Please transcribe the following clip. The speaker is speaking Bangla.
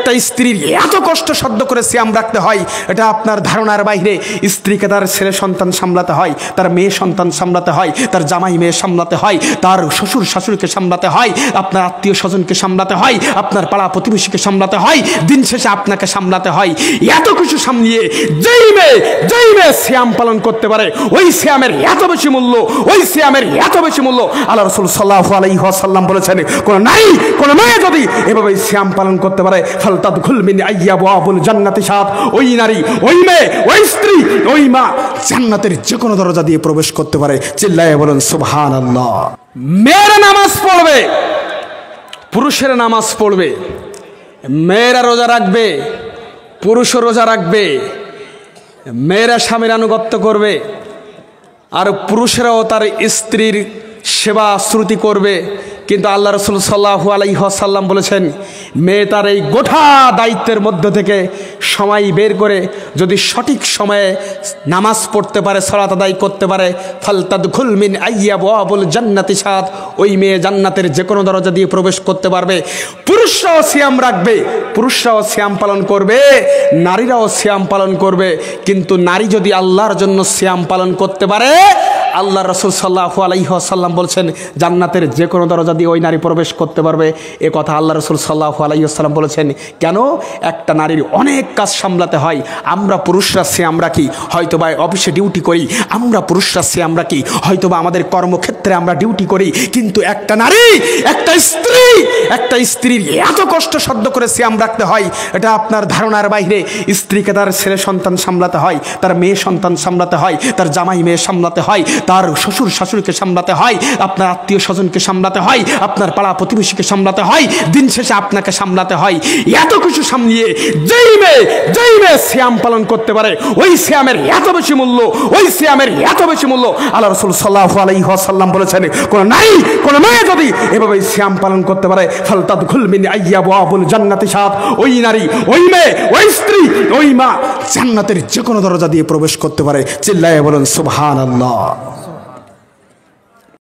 একটা স্ত্রীর এত কষ্ট সহ্য করে সিয়াম রাখতে হয়, এটা আপনার ধারণার বাইরে। স্ত্রীকে তার ছেলে সন্তান সামলাতে হয়, তার মেয়ে সন্তান সামলাতে হয়, তার জামাই মেয়ে সামলাতে হয়, তার শ্বশুর শাশুড়িকে সামলাতে হয়, আপনার আত্মীয় স্বজনকে সামলাতে হয়, আপনার পাড়া প্রতিবেশীকে সামলাতে হয়, দিন শেষে আপনাকে সামলাতে হয়। এত কিছু সামলিয়ে যেই মেয়ে সিয়াম পালন করতে পারে, ওই সিয়ামের এত বেশি মূল্য, ওই সিয়ামের এত বেশি মূল্য। আল্লাহ রাসূল সাল্লাল্লাহু আলাইহি ওয়াসাল্লাম বলেছেন, কোন নারী কোন মেয়ে যদি এভাবে সিয়াম পালন করতে পারে, ফালতাদখুল মিন আইয়াবুল জান্নাতি সাত, ওই নারী, ওই মেয়ে, ওই স্ত্রী, ওই মা জান্নাতের যে কোনো দরজা দিয়ে প্রবেশ করতে পারে। চিল্লায়ে বলুন সুবহানাল্লাহ। মেয়েরা নামাজ পড়বে, পুরুষেরা নামাজ পড়বে, মেয়েরা রোজা রাখবে, পুরুষও রোজা রাখবে, মেয়েরা স্বামীর আনুগত্য করবে, আর পুরুষেরাও তার স্ত্রীর সেবা শ্রুতি করবে। কিন্তু আল্লাহ রাসূল সাল্লাল্লাহু আলাইহি ওয়াসাল্লাম বলেছেন, মেয়ে তার এই গোটা দায়িত্বের মধ্য থেকে সময় বের করে যদি সঠিক সময়ে নামাজ পড়তে পারে, সালাত আদায় করতে পারে, ফালতাদখুল মিন আইয়াবুল জান্নাতি সাত, ওই মেয়ে জান্নাতের যে কোনো দরজা দিয়ে প্রবেশ করতে পারবে। পুরুষরাও সিয়াম রাখবে, পুরুষরাও সিয়াম পালন করবে, নারীরাও সিয়াম পালন করবে। কিন্তু নারী যদি আল্লাহর জন্য সিয়াম পালন করতে পারে, আল্লাহ রাসূল সাল্লাল্লাহু আলাইহি ওয়াসাল্লাম বলছেন, জান্নাতের যে কোনো দরজা দিয়ে ওই নারী প্রবেশ করতে পারবে। এ কথা আল্লাহ রাসূল সাল্লাল্লাহু আলাইহি ওয়াসাল্লাম বলেছেন। কেন? একটা নারীর অনেক কাজ সামলাতে হয়। আমরা পুরুষরা সিয়াম রাখি, হয়তোবা অফিসে ডিউটি করি, আমরা পুরুষরা সিয়াম রাখি, হয়তোবা আমাদের কর্মক্ষেত্রে আমরা ডিউটি করি। কিন্তু একটা নারী, একটা স্ত্রীর এত কষ্ট সহ্য করে সিয়াম রাখতে হয়, এটা আপনার ধারণার বাইরে। স্ত্রীকে তার ছেলে সন্তান সামলাতে হয়, তার মেয়ে সন্তান সামলাতে হয়, তার জামাই মেয়ে সামলাতে হয়, তার শ্বশুর শাশুড়িকে সামলাতে হয়, আপনার আত্মীয় স্বজনকে সামলাতে হয়, আপনার পাড়া প্রতিবেশীকে সামলাতে হয়, দিন শেষে আপনাকে সামলাতে হয়। এত কিছু সামলিয়ে যেই মেয়ে সিয়াম পালন করতে পারে, ওই সিয়ামের এত বেশি মূল্য, ওই সিয়ামের এত বেশি মূল্য। আল্লাহ রাসূল সাল্লাল্লাহু আলাইহি ওয়াসাল্লাম বলেছেন, কোন নারী কোন মেয়ে যদি এভাবে সিয়াম পালন করতে পারে, ফালতাদখুল মিন আইয়াবুল জান্নাতি সাত, ওই নারী, ওই মেয়ে, ওই স্ত্রী, ওই মা জান্নাতের যে কোনো দরজা দিয়ে প্রবেশ করতে পারে। চিল্লায়ে বলুন সুবহানাল্লাহ।